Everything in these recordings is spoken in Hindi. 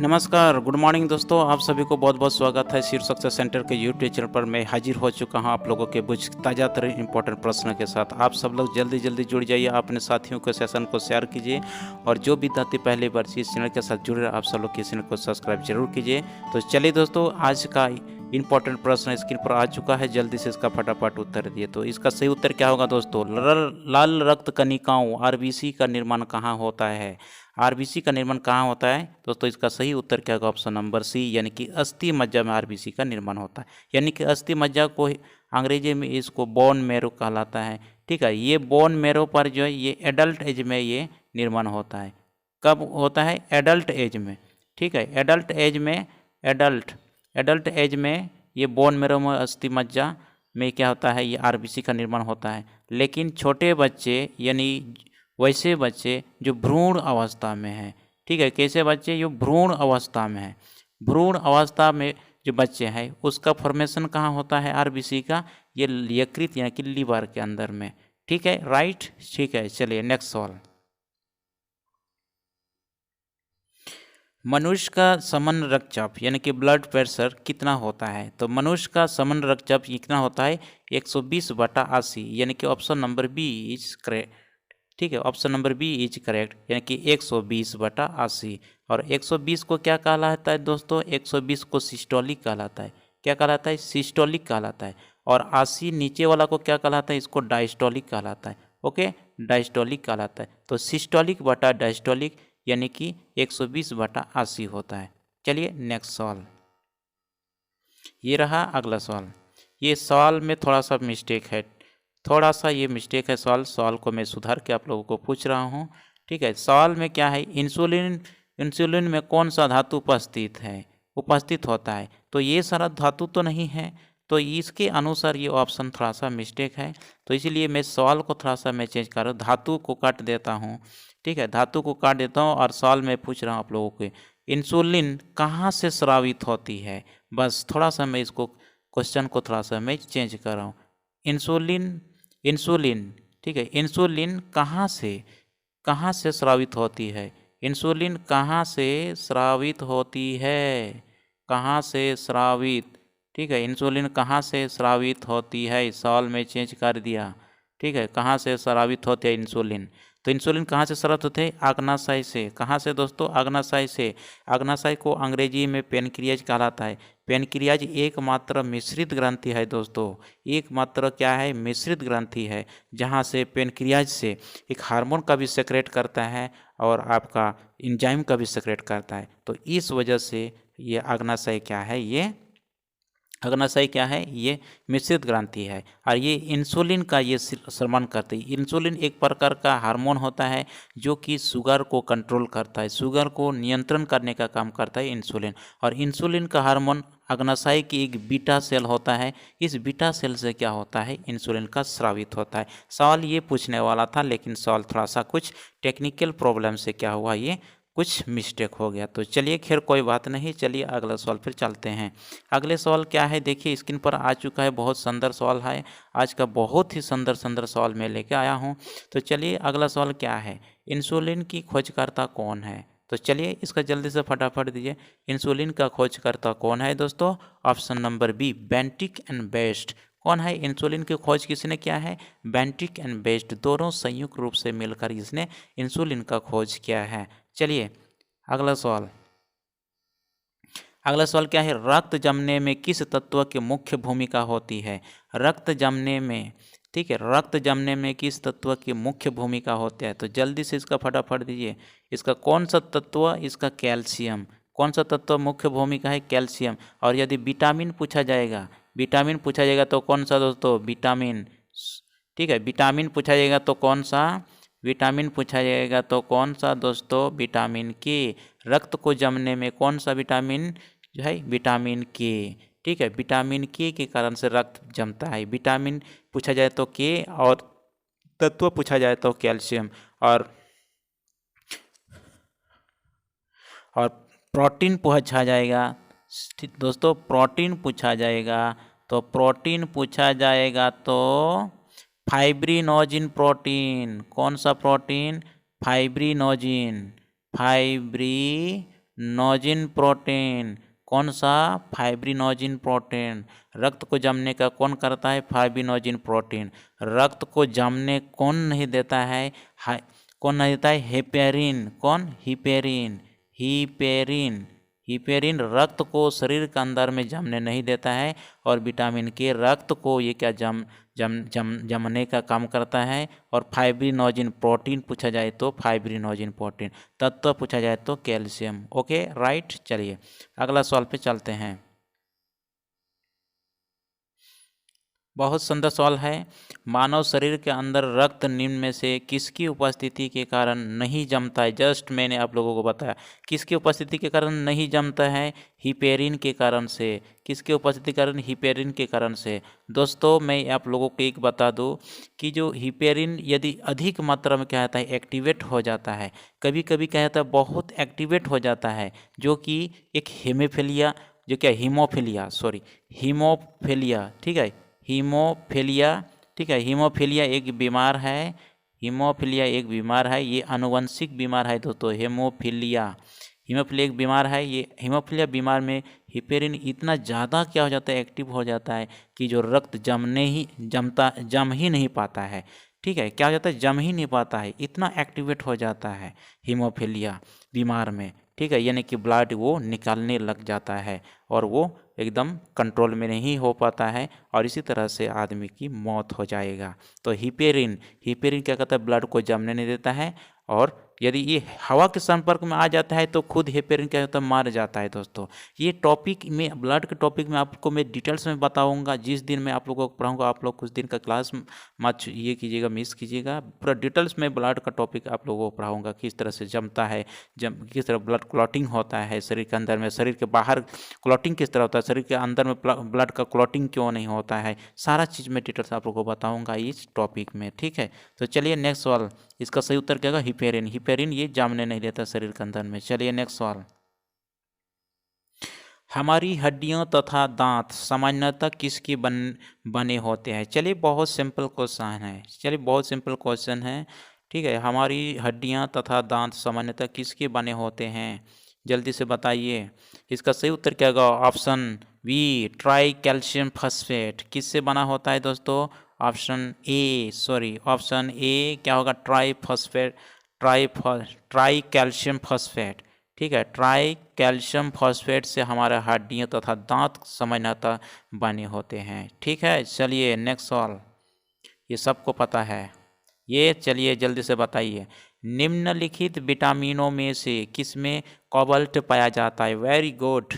नमस्कार, गुड मॉर्निंग दोस्तों। आप सभी को बहुत बहुत स्वागत है शिव सक्सेस सेंटर के यूट्यूब चैनल पर। मैं हाजिर हो चुका हूं आप लोगों के कुछ ताज़ा तरीन इंपॉर्टेंट प्रश्न के साथ। आप सब लोग जल्दी जल्दी जुड़ जाइए, अपने साथियों के सेशन को शेयर कीजिए और जो विद्यार्थी पहली बार इस चैनल के साथ जुड़ रहे हैं आप सब लोग इस चैनल को सब्सक्राइब जरूर कीजिए। तो चलिए दोस्तों, आज का इंपॉर्टेंट प्रश्न स्क्रीन पर आ चुका है, जल्दी से इसका फटाफट उत्तर दिए। तो इसका सही उत्तर क्या होगा दोस्तों? लाल रक्त कणिकाओं आरबीसी का निर्माण कहाँ होता है? आरबीसी का निर्माण कहाँ होता है दोस्तों? इसका सही उत्तर क्या होगा? ऑप्शन नंबर सी, यानी कि अस्थि मज्जा में आरबीसी का निर्माण होता है। यानी कि अस्थि मज्जा को अंग्रेजी में इसको बोन मैरो कहलाता है। ठीक है, ये बोन मैरो पर जो है ये एडल्ट एज में ये निर्माण होता है। कब होता है? एडल्ट एज में। ठीक है, एडल्ट एज में एडल्ट एज में ये बोन मैरो में अस्थि मज्जा में क्या होता है? ये आरबीसी का निर्माण होता है। लेकिन छोटे बच्चे यानी वैसे बच्चे जो भ्रूण अवस्था में हैं, ठीक है, कैसे बच्चे? जो भ्रूण अवस्था में हैं, भ्रूण अवस्था में जो बच्चे हैं उसका फॉर्मेशन कहाँ होता है आरबीसी का? ये यकृत यानी कि लीवर के अंदर में। ठीक है, राइट। ठीक है, चलिए नेक्स्ट सवाल। मनुष्य का सामान्य रक्तचाप यानी कि ब्लड प्रेशर कितना होता है? तो मनुष्य का सामान्य रक्तचाप कितना होता है? 120/80, यानी कि option number B is correct. ठीक है, option number B is correct, यानी कि 120/80। और 120 को क्या कहलाता है दोस्तों? 120 को सिस्टोलिक कहलाता है। क्या कहलाता है? सिस्टोलिक कहलाता है। और 80 नीचे वाला को क्या कहलाता है? इसको डायस्टोलिक कहलाता है। ओके, डायस्टोलिक कहलाता है। तो सिस्टोलिक बटा डायस्टोलिक यानी कि 120/80 होता है। चलिए नेक्स्ट सवाल, ये रहा अगला सवाल। ये सवाल में थोड़ा सा मिस्टेक है, थोड़ा सा ये मिस्टेक है सवाल को मैं सुधार के आप लोगों को पूछ रहा हूँ। ठीक है, सवाल में क्या है? इंसुलिन में कौन सा धातु उपस्थित होता है? तो ये सारा धातु तो नहीं है, तो इसके अनुसार ये ऑप्शन थोड़ा सा मिस्टेक है। तो इसीलिए मैं सवाल को थोड़ा सा मैं चेंज कर रहा हूँ, धातु को काट देता हूँ। ठीक है, धातु को काट देता हूँ और सवाल में पूछ रहा हूँ आप लोगों को इंसुलिन कहाँ से स्रावित होती है। बस थोड़ा सा मैं इसको क्वेश्चन को थोड़ा सा मैं चेंज कर रहा हूँ। इंसुलिन, ठीक है, इंसुलिन कहाँ से स्रावित होती है? इंसुलिन कहाँ से स्रावित होती है? कहाँ से स्रावित? ठीक है, इंसुलिन कहाँ से स्रावित होती है? सवाल में चेंज कर दिया। ठीक है, कहाँ से स्रावित होती है इंसुलिन? तो इंसुलिन कहाँ से स्रावित होते हैं? आग्नाशय से। कहाँ से दोस्तों? आग्नाशय से। आग्नाशय को अंग्रेजी में पेनक्रियाज कहलाता है। पेनक्रियाज एकमात्र मिश्रित ग्रंथि है दोस्तों, एकमात्र क्या है? मिश्रित ग्रंथि है, जहाँ से पेनक्रियाज से एक हार्मोन का भी सेक्रेट करता है और आपका इंजाइम का भी सेक्रेट करता है। तो इस वजह से ये आग्नाशय क्या है? ये अग्नाशय क्या है? ये मिश्रित ग्रंथि है और ये इंसुलिन का ये श्रवण करती है। इंसुलिन एक प्रकार का हार्मोन होता है जो कि शुगर को कंट्रोल करता है, शुगर को नियंत्रण करने का काम करता है इंसुलिन। और इंसुलिन का हार्मोन अग्नाशय की एक बीटा सेल होता है, इस बीटा सेल से क्या होता है? इंसुलिन का स्रावित होता है। सवाल ये पूछने वाला था लेकिन सवाल थोड़ा सा कुछ टेक्निकल प्रॉब्लम से क्या हुआ, ये कुछ मिस्टेक हो गया। तो चलिए खैर कोई बात नहीं, चलिए अगला सवाल फिर चलते हैं। अगले सवाल क्या है? देखिए स्क्रीन पर आ चुका है, बहुत सुंदर सवाल है। आज का बहुत ही सुंदर सुंदर सवाल मैं लेके आया हूँ। तो चलिए अगला सवाल क्या है? इंसुलिन की खोजकर्ता कौन है? तो चलिए इसका जल्दी से फटाफट दीजिए। इंसुलिन का खोजकर्ता कौन है दोस्तों? Option number B, Banting and Best. कौन है? इंसुलिन की खोज किसने किया है? बेंटिक एंड बेस्ट दोनों संयुक्त रूप से मिलकर इसने इंसुलिन का खोज किया है। चलिए अगला सवाल, अगला सवाल क्या है? रक्त जमने में किस तत्व की मुख्य भूमिका होती है? रक्त जमने में, ठीक है, रक्त जमने में किस तत्व की मुख्य भूमिका होती है? तो जल्दी से इसका फटाफट दीजिए। इसका कौन सा तत्व? इसका कैल्शियम। कौन सा तत्व मुख्य भूमिका है? कैल्शियम। और यदि विटामिन पूछा जाएगा, विटामिन पूछा जाएगा तो कौन सा दोस्तों? विटामिन। ठीक है, विटामिन पूछा जाएगा तो कौन सा? विटामिन पूछा जाएगा तो कौन सा दोस्तों? विटामिन के। रक्त को जमने में कौन सा विटामिन जो है? विटामिन के। ठीक है, विटामिन के कारण से रक्त जमता है। विटामिन पूछा जाए तो के, और तत्व पूछा जाए तो कैल्शियम। और प्रोटीन पूछा जाएगा दोस्तों, प्रोटीन पूछा जाएगा तो प्रोटीन पूछा जाएगा तो फाइब्रिनोजिन प्रोटीन। कौन सा प्रोटीन? फाइब्रिनोजिन। फाइब्रिनोजिन नोजिन प्रोटीन। कौन सा? Fibrinogen protein. रक्त को जमने का कौन करता है? Fibrinogen protein. रक्त को जमने कौन नहीं देता है? कौन नहीं देता है? हेपेरिन। कौन? हिपेरिन। हिपेरिन। हिपेरिन रक्त को शरीर के अंदर में जमने नहीं देता है, और विटामिन के रक्त को ये क्या जमने का काम करता है। और फाइब्रिनोजिन प्रोटीन पूछा जाए तो फाइब्रिनोजिन प्रोटीन। तत्व पूछा जाए तो कैल्शियम। Okay right. चलिए अगला सवाल पे चलते हैं। बहुत सुंदर सवाल है। मानव शरीर के अंदर रक्त निम्न में से किसकी उपस्थिति के कारण नहीं जमता है? जस्ट मैंने आप लोगों को बताया किसकी उपस्थिति के कारण नहीं जमता है? हिपेरिन के कारण से। किसकी उपस्थिति के कारण? हिपेरिन के कारण से। दोस्तों मैं आप लोगों को एक बता दूं कि जो हिपेरिन यदि अधिक मात्रा में क्या होता है? एक्टिवेट हो जाता है। कभी कभी क्या होता है? बहुत एक्टिवेट हो जाता है, जो कि एक हीमोफिलिया, जो क्या हीमोफिलिया, सॉरी हीमोफिलिया, ठीक है, हीमोफिलिया, ठीक है। हीमोफिलिया एक बीमार है। हीमोफिलिया एक बीमार है, ये आनुवंशिक बीमार है दोस्तों। हीमोफिलिया, हीमोफिलिया एक बीमार है। ये हीमोफिलिया बीमार में हिपेरिन इतना ज़्यादा क्या हो जाता है? एक्टिव हो जाता है कि जो रक्त जम ही नहीं पाता है। ठीक है, क्या हो जाता है? जम ही नहीं पाता है, इतना एक्टिवेट हो जाता है हीमोफिलिया बीमार में। ठीक है, यानी कि ब्लड वो निकालने लग जाता है और वो एकदम कंट्रोल में नहीं हो पाता है, और इसी तरह से आदमी की मौत हो जाएगा। तो हिपेरिन क्या कहता है? ब्लड को जमने नहीं देता है, और यदि ये हवा के संपर्क में आ जाता है तो खुद हिपेरिन क्या होता है? मर जाता है। दोस्तों ये टॉपिक में, ब्लड के टॉपिक में आपको मैं डिटेल्स में बताऊंगा। जिस दिन मैं आप लोगों को पढ़ाऊंगा, आप लोग कुछ दिन का क्लास मत ये कीजिएगा, मिस कीजिएगा। पूरा डिटेल्स में ब्लड का टॉपिक आप लोगों को पढ़ाऊंगा, किस तरह से जमता है, किस तरह ब्लड क्लॉटिंग होता है शरीर के अंदर में, शरीर के बाहर क्लॉटिंग किस तरह होता है, शरीर के अंदर में ब्लड का क्लॉटिंग क्यों नहीं होता है, सारा चीज़ मैं डिटेल्स आप लोगों को बताऊंगा इस टॉपिक में। ठीक है, तो चलिए नेक्स्ट सवाल। इसका सही उत्तर क्या होगा? हिपेरिन। हिपेरिन ये जमने नहीं देता शरीर के अंदर में। चलिए नेक्स्ट सवाल। हमारी हड्डियां तथा दांत सामान्यतः किसके बने होते हैं? चलिए बहुत सिंपल क्वेश्चन है। चलिए बहुत सिंपल क्वेश्चन है। ठीक है, हमारी हड्डियां तथा दांत सामान्यतः किसके बने होते हैं? जल्दी से बताइए। इसका सही उत्तर क्या होगा? Option B, tricalcium phosphate. किससे बना होता है दोस्तों? ऑप्शन ए क्या होगा? Triphosphate, tricalcium phosphate. ठीक है, ट्राई कैल्शियम फॉस्फेट से हमारे हड्डियां तथा दांत सामान्यतः बने होते हैं। ठीक है, चलिए नेक्स्ट सवाल। ये सबको पता है ये। चलिए जल्दी से बताइए। निम्नलिखित विटामिनों में से किसमें कोबाल्ट पाया जाता है? वेरी गुड,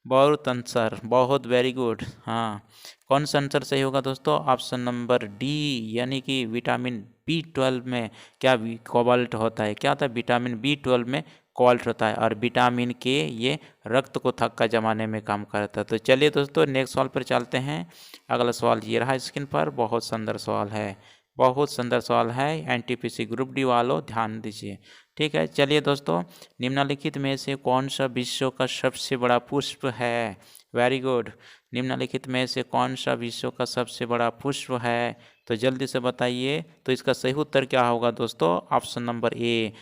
बहुत आंसर, बहुत वेरी गुड। हाँ, कौन सा आंसर सही होगा दोस्तों? ऑप्शन नंबर डी, यानी कि विटामिन B12 में क्या कोबाल्ट होता है? क्या होता है? विटामिन B12 में कोबाल्ट होता है, और विटामिन के ये रक्त को थक्का जमाने में काम करता है। तो चलिए दोस्तों नेक्स्ट सवाल पर चलते हैं। अगला सवाल ये रहा स्क्रीन पर, बहुत सुंदर सवाल है, बहुत सुंदर सवाल है। NTPC ग्रुप डी वालों ध्यान दीजिए। ठीक है, चलिए दोस्तों, निम्नलिखित में से कौन सा विश्व का सबसे बड़ा पुष्प है? Very good. निम्नलिखित में से कौन सा विश्व का सबसे बड़ा पुष्प है? तो जल्दी से बताइए। तो इसका सही उत्तर क्या होगा दोस्तों? ऑप्शन नंबर ए,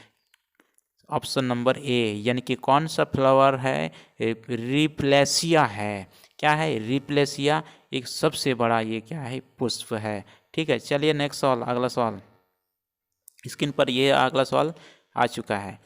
ऑप्शन नंबर ए, यानी कि कौन सा फ्लावर है? रिप्लेसिया है। क्या है? रिप्लेसिया एक सबसे बड़ा ये क्या है? पुष्प है। ठीक है, चलिए नेक्स्ट सवाल, अगला सवाल स्क्रीन पर ये अगला सवाल आ चुका है।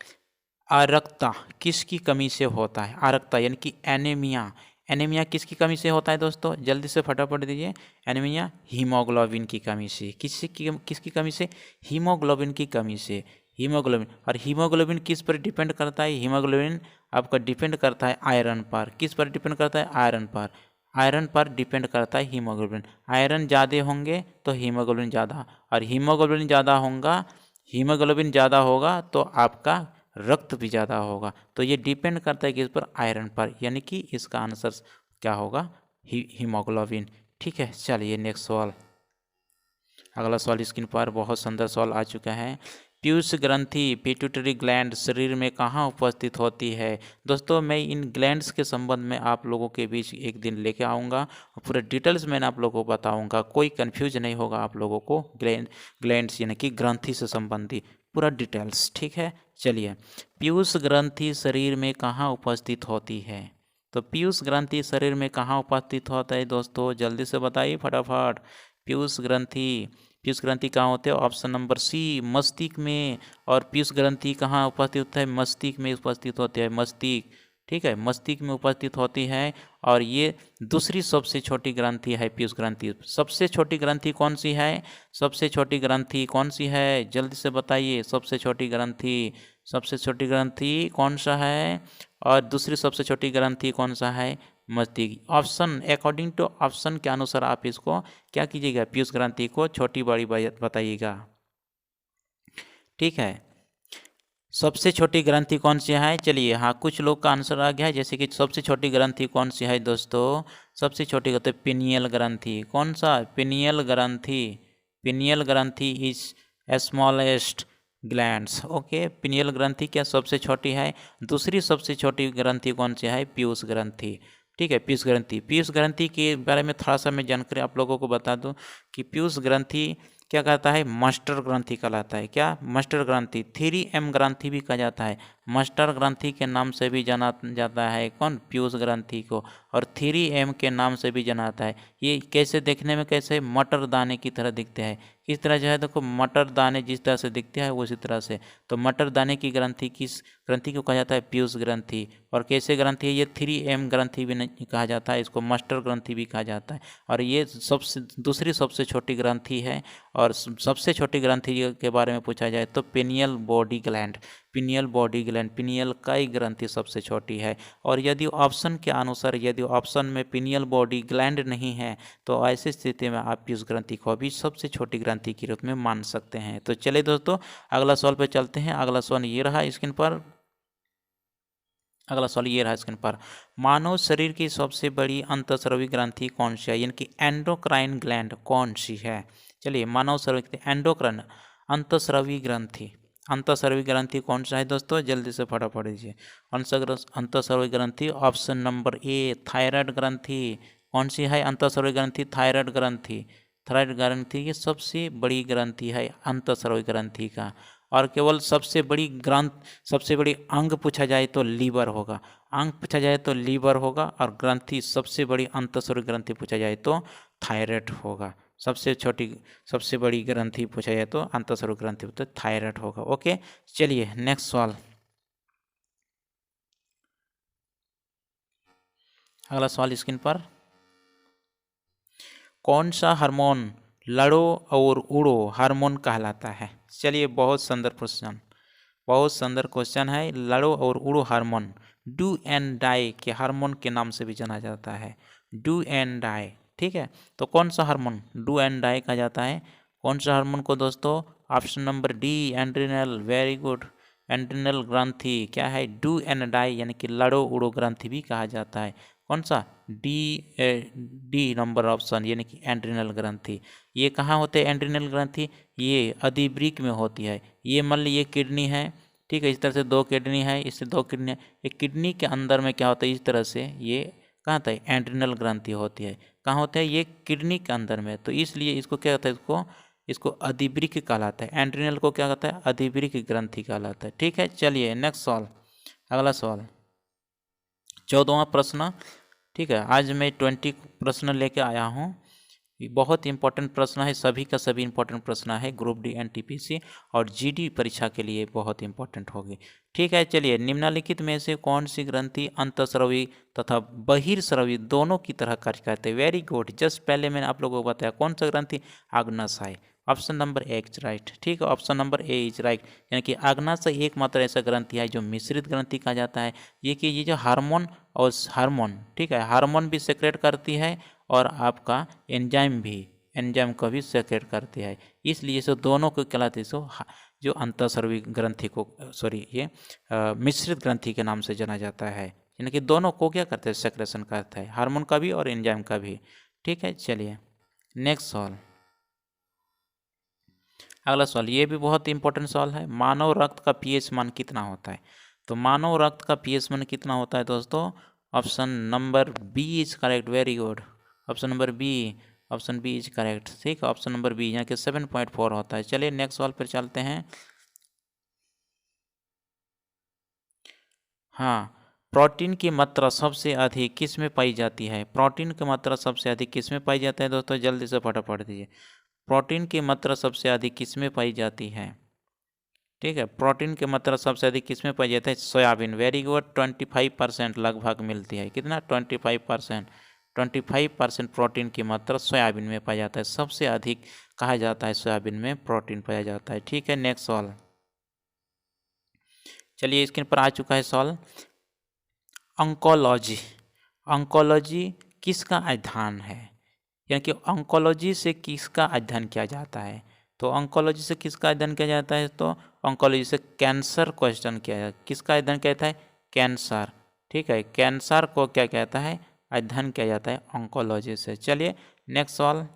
आरक्ता किसकी कमी से होता है? आरक्ता यानी कि एनीमिया। एनीमिया किसकी कमी से होता है दोस्तों? जल्दी से फटाफट दीजिए। एनीमिया हीमोग्लोबिन की कमी से। किसकी कमी से? हीमोग्लोबिन की कमी से। हीमोग्लोबिन, और हीमोग्लोबिन किस पर डिपेंड करता है? हीमोग्लोबिन आपका डिपेंड करता है आयरन पर। किस पर डिपेंड करता है? आयरन पर। आयरन पर डिपेंड करता है हीमोग्लोबिन। आयरन ज़्यादा होंगे तो हीमोग्लोबिन ज़्यादा, और हीमोग्लोबिन ज़्यादा होगा तो आपका रक्त भी ज़्यादा होगा। तो ये डिपेंड करता है किस पर? आयरन पर, यानी कि इसका आंसर क्या होगा? हीमोग्लोबिन। ठीक है, चलिए नेक्स्ट सवाल। अगला सवाल स्क्रीन पर बहुत सुंदर सवाल आ चुका है। पीयूष ग्रंथि, पिट्यूटरी ग्लैंड शरीर में कहाँ उपस्थित होती है? दोस्तों मैं इन ग्लैंड्स के संबंध में आप लोगों के बीच एक दिन लेके आऊँगा, और पूरे डिटेल्स में आप लोगों को बताऊँगा, कोई कन्फ्यूज नहीं होगा आप लोगों को। ग्लैंड्स यानी कि ग्रंथि से संबंधी पूरा डिटेल्स, ठीक है। चलिए, पीयूष ग्रंथि शरीर में कहाँ उपस्थित होती है? तो पीयूष ग्रंथि शरीर में कहाँ उपस्थित होता है दोस्तों, जल्दी से बताइए फटाफट। पीयूष ग्रंथि कहाँ होते हैं? ऑप्शन नंबर सी, मस्तिष्क में। और पीयूष ग्रंथि कहाँ उपस्थित होता है? मस्तिष्क में उपस्थित होती है, मस्तिष्क, ठीक है, मस्तिष्क में उपस्थित होती है। और ये दूसरी सबसे छोटी ग्रंथि है पीयूष ग्रंथि। सबसे छोटी ग्रंथि कौन सी है? सबसे छोटी ग्रंथि कौन सी है, जल्दी से बताइए। सबसे छोटी ग्रंथि कौन सा है? और दूसरी सबसे छोटी ग्रंथि कौन सा है? मस्तिष्क। ऑप्शन, अकॉर्डिंग टू ऑप्शन के अनुसार आप इसको क्या कीजिएगा, पीयूष ग्रंथि को छोटी बड़ी बताइएगा, ठीक है। सबसे छोटी ग्रंथि कौन सी है? चलिए, हाँ, कुछ लोग का आंसर आ गया है, जैसे कि सबसे छोटी ग्रंथि कौन सी है दोस्तों? सबसे छोटी होती है पिनियल ग्रंथि। कौन सा? पिनियल ग्रंथि। पिनियल ग्रंथि is smallest glands. Okay, pineal ग्रंथि क्या सबसे छोटी है? दूसरी सबसे छोटी ग्रंथि कौन सी है? पीयूष ग्रंथि, ठीक है, पीयूष ग्रंथि के बारे में थोड़ा सा मैं जानकारी आप लोगों को बता दूं कि पीयूष ग्रंथि क्या कहता है? मास्टर ग्रंथि कहलाता है। क्या? मास्टर ग्रंथि। 3M ग्रंथि भी कहा जाता है। मास्टर ग्रंथि के नाम से भी जाना जाता है कौन? पीयूष ग्रंथि को। और 3M के नाम से भी जाना जाता है। ये कैसे देखने में, कैसे? मटर दाने की तरह दिखते हैं। किस तरह जो है देखो, मटर दाने जिस तरह से दिखते हैं उसी तरह से। तो मटर दाने की ग्रंथि किस ग्रंथि को कहा जाता है? पीयूष ग्रंथि। और कैसे ग्रंथि है ये? 3M ग्रंथि भी नहीं कहा जाता है, इसको मास्टर ग्रंथि भी कहा जाता है। और ये दूसरी सबसे छोटी ग्रंथि है। और सबसे छोटी ग्रंथि के बारे में पूछा जाए तो पिनियल बॉडी ग्लैंड। पिनियल का ही ग्रंथि सबसे छोटी है। और यदि ऑप्शन के अनुसार, यदि ऑप्शन में पिनियल बॉडी ग्लैंड नहीं है तो ऐसी स्थिति में आप इस ग्रंथि को भी सबसे छोटी ग्रंथि के रूप में मान सकते हैं। तो चलिए दोस्तों, अगला सवाल पे चलते हैं। अगला सवाल ये रहा स्क्रीन पर। मानव शरीर की सबसे बड़ी अंतःस्रावी ग्रंथि कौन सी है, यानी कि एंडोक्राइन ग्लैंड कौन सी है? चलिए, मानव शरीर की एंडोक्राइन अंतःस्रावी ग्रंथि कौन सा है दोस्तों? जल्दी से फटाफट दीजिए। अंतःस्रावी ग्रंथि ऑप्शन नंबर ए, थायराइड ग्रंथि। कौन सी है अंतःस्रावी ग्रंथि? थायराइड ग्रंथि। थायराइड ग्रंथि ये सबसे बड़ी ग्रंथि है अंतःस्रावी ग्रंथि का। और केवल सबसे बड़ी अंग पूछा जाए तो लीवर होगा। और ग्रंथि सबसे बड़ी अंतःस्रावी ग्रंथि पूछा जाए तो थायराइड होगा। सबसे बड़ी ग्रंथि पूछा जाए तो अंतःस्रावी ग्रंथि तो थायराइड होगा। ओके, चलिए नेक्स्ट सवाल। अगला सवाल स्क्रीन पर। कौन सा हार्मोन लड़ो और उड़ो हार्मोन कहलाता है? चलिए, बहुत सुंदर क्वेश्चन है। लड़ो और उड़ो हार्मोन डू एंड डाई के हार्मोन के नाम से भी जाना जाता है। डू एंड डाई, ठीक है। तो कौन सा हार्मोन डू एंड डाई कहा जाता है? कौन सा हार्मोन को दोस्तों? Option number D, adrenal. Very good, adrenal ग्रंथि क्या है? डू एंड डाई यानी कि लड़ो उड़ो ग्रंथि भी कहा जाता है। कौन सा? डी नंबर ऑप्शन, यानी कि एंड्रिनल ग्रंथि। ये कहाँ होते हैं एंड्रिनल ग्रंथि? ये अधिवृक्क में होती है। ये मान लीजिए किडनी है, ठीक है, इस तरह से दो किडनी है, इससे दो किडनी है। एक किडनी के अंदर में क्या होता है, इस तरह से ये कहाँ होता है? एंड्रिनल ग्रंथि होती है। कहाँ होता है? ये किडनी के अंदर में। तो इसलिए इसको क्या होता है? इसको अधिवृक्क कहलाता है। एंड्रिनल को क्या कहता है? अधिवृक्क ग्रंथि कहलाता है। ठीक है, चलिए नेक्स्ट सवाल। अगला सवाल 14वां प्रश्न, ठीक है। आज मैं 20 प्रश्न लेके आया हूँ। ये बहुत इंपॉर्टेंट प्रश्न है, सभी का सभी इंपॉर्टेंट प्रश्न है। ग्रुप डी एनटीपीसी और जीडी परीक्षा के लिए बहुत इंपॉर्टेंट होगी। ठीक है, चलिए, निम्नलिखित में से कौन सी ग्रंथि अंतःस्रावी तथा बहिर्स्रावी दोनों की तरह कार्य करते हैं? वेरी गुड, जस्ट पहले मैंने आप लोगों को बताया कौन सा ग्रंथि? आग्नाशय। Option number A is right, ठीक है, option number A is right. यानी कि आग्नाशय एकमात्र ऐसा ग्रंथि है जो मिश्रित ग्रंथि कहा जाता है। ये जो हार्मोन, ठीक है, हार्मोन भी सेक्रेट करती है और आपका एंजाइम को भी सेक्रेट करती है। इसलिए सो दोनों को कहलाते सो जो अंतःस्रावी ग्रंथि को ये मिश्रित ग्रंथि के नाम से जाना जाता है। यानी कि दोनों को क्या करते हैं? सेक्रेशन करता है, हार्मोन का भी और एंजाइम का भी। ठीक है, चलिए नेक्स्ट सवाल। अगला सवाल ये भी बहुत इंपॉर्टेंट सवाल है। मानव रक्त का पीएच मान कितना होता है? तो मानव रक्त का पीएच मान कितना होता है दोस्तों? Option number B is correct, very good. Option B is correct, ठीक है, ऑप्शन नंबर बी यहाँ के 7.4 होता है। चलिए नेक्स्ट सवाल पर चलते हैं। हाँ, प्रोटीन की मात्रा सबसे अधिक किस में पाई जाती है? प्रोटीन की मात्रा सबसे अधिक किस में पाई जाता है दोस्तों? जल्दी से फटाफट दीजिए। प्रोटीन की मात्रा सबसे अधिक किस में पाई जाती है? ठीक है, प्रोटीन की मात्रा सबसे अधिक किस में पाई जाती है? सोयाबीन। वेरी गुड, 25% लगभग मिलती है। कितना? 25%। 25% प्रोटीन की मात्रा सोयाबीन में पाया जाता है। सबसे अधिक कहा जाता है सोयाबीन में प्रोटीन पाया जाता है। ठीक है, नेक्स्ट सवाल। चलिए स्क्रीन पर आ चुका है सवाल। ऑन्कोलॉजी। ऑन्कोलॉजी किसका अध्ययन है? यानी कि ऑन्कोलॉजी से किसका अध्ययन किया जाता है? तो ऑन्कोलॉजी से किसका अध्ययन किया जाता है? तो ऑन्कोलॉजी से कैंसर को अध्ययन किया जाता है। किसका अध्ययन किया जाता है? कैंसर। ठीक है, कैंसर को क्या कहता है? अध्ययन किया जाता है ऑन्कोलॉजी से। चलिए नेक्स्ट सवाल।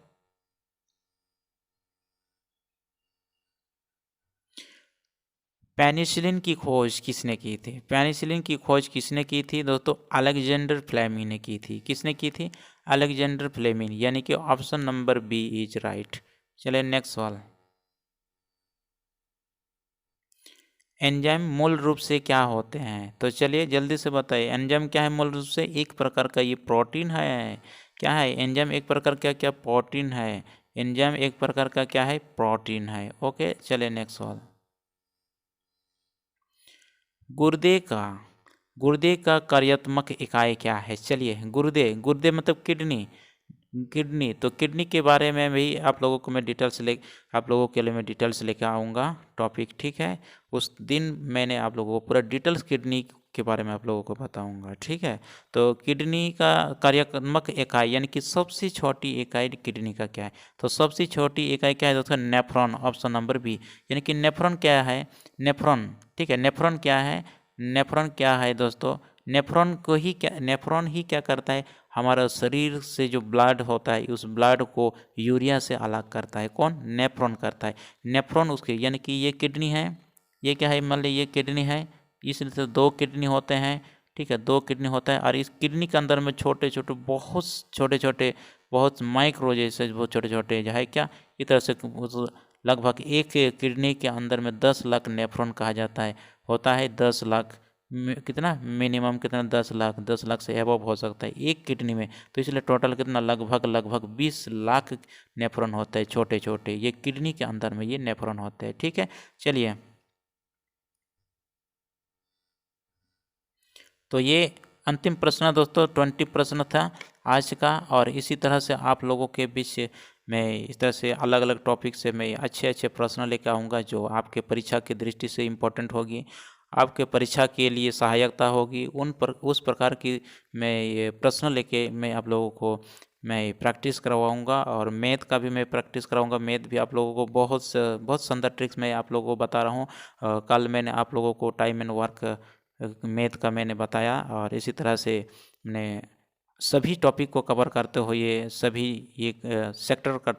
पेनिसिलिन की खोज किसने की थी? पेनिसिलिन की खोज किसने की थी दोस्तों? अलेक्जेंडर फ्लेमिंग ने की थी। किसने की थी? अलेक्जेंडर फ्लेमिंग, यानी कि option number B is right. चलिए नेक्स्ट सवाल। एंजाइम मूल रूप से क्या होते हैं? तो चलिए जल्दी से बताइए, एंजाइम क्या है? मूल रूप से एक प्रकार का ये प्रोटीन है। क्या है एंजाइम? एक प्रकार का क्या प्रोटीन है? एंजाइम एक प्रकार का क्या है? प्रोटीन है। ओके, चलिए नेक्स्ट सवाल। गुर्दे का गुर्दे का कार्यात्मक इकाई क्या है? चलिए, गुर्दे गुर्दे मतलब किडनी। किडनी, तो किडनी के बारे में भी आप लोगों को मैं डिटेल्स ले आप लोगों के लिए मैं डिटेल्स लेकर आऊँगा टॉपिक। ठीक है, उस दिन मैंने आप लोगों को पूरा डिटेल्स किडनी के बारे में आप लोगों को बताऊंगा। ठीक है, तो किडनी का कार्यात्मक इकाई यानी कि सबसे छोटी इकाई किडनी का क्या है? तो सबसे छोटी इकाई क्या है दोस्तों? नेफ्रॉन। Option number B. यानी कि नेफ्रॉन क्या है? नेफ्रॉन। ठीक है, नेफ्रॉन क्या है? नेफ्रॉन क्या है दोस्तों? नेफ्रॉन ही क्या करता है? हमारा शरीर से जो ब्लड होता है उस ब्लड को यूरिया से अलग करता है। कौन? नेफ्रॉन करता है। नेफ्रॉन उसके, यानी कि ये किडनी है, ये क्या है? मान लीजिए ये किडनी है, इसलिए दो किडनी होते हैं। ठीक है, दो किडनी होता है और इस किडनी के अंदर में छोटे छोटे बहुत छोटे छोटे बहुत माइक्रो जैसे बहुत छोटे छोटे जो है क्या इस तरह से लगभग एक किडनी के अंदर में 10 लाख नेफ्रॉन कहा जाता है, होता है 10 लाख। कितना मिनिमम? कितना? 10 लाख। 10 लाख से एबव हो सकता है एक किडनी में। तो इसलिए टोटल कितना? लगभग लगभग 20 लाख नेफ्रॉन होते हैं छोटे छोटे, ये किडनी के अंदर में ये नेफ्रॉन होते हैं। ठीक है, चलिए, तो ये अंतिम प्रश्न दोस्तों 20 प्रश्न था आज का। और इसी तरह से आप लोगों के बीच मैं इस तरह से अलग अलग टॉपिक से मैं अच्छे अच्छे प्रश्न लेकर आऊँगा जो आपके परीक्षा की दृष्टि से इम्पोर्टेंट होगी, आपके परीक्षा के लिए सहायकता होगी। उस प्रकार की मैं ये प्रश्न लेके मैं आप लोगों को मैं प्रैक्टिस करवाऊँगा। और मैथ का भी मैं प्रैक्टिस कराऊँगा। मैथ भी आप लोगों को बहुत सुंदर ट्रिक्स मैं आप लोगों को बता रहा हूँ। कल मैंने आप लोगों को टाइम एंड वर्क मैथ का मैंने बताया, और इसी तरह से मैंने सभी टॉपिक को कवर करते हुए सभी ये सेक्टर का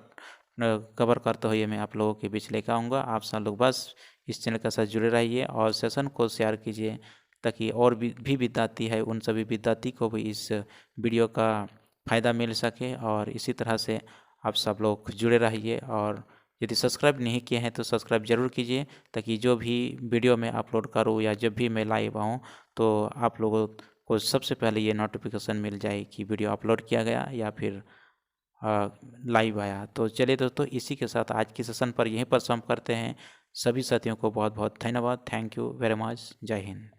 कवर करते हुए मैं आप लोगों के बीच लेकर आऊँगा। आप सब लोग बस इस चैनल के साथ जुड़े रहिए और सेशन को शेयर कीजिए, ताकि और भी विद्यार्थी है उन सभी विद्यार्थी को भी इस वीडियो का फ़ायदा मिल सके। और इसी तरह से आप सब लोग जुड़े रहिए, और यदि सब्सक्राइब नहीं किए हैं तो सब्सक्राइब ज़रूर कीजिए, ताकि जो भी वीडियो मैं अपलोड करूँ या जब भी मैं लाइव आऊँ तो आप लोगों को सबसे पहले ये नोटिफिकेशन मिल जाए कि वीडियो अपलोड किया गया या फिर लाइव आया। तो चलिए दोस्तों, इसी के साथ आज की सेशन पर यहीं पर समाप्त करते हैं। सभी साथियों को बहुत बहुत धन्यवाद। Thank you very much. जय हिंद।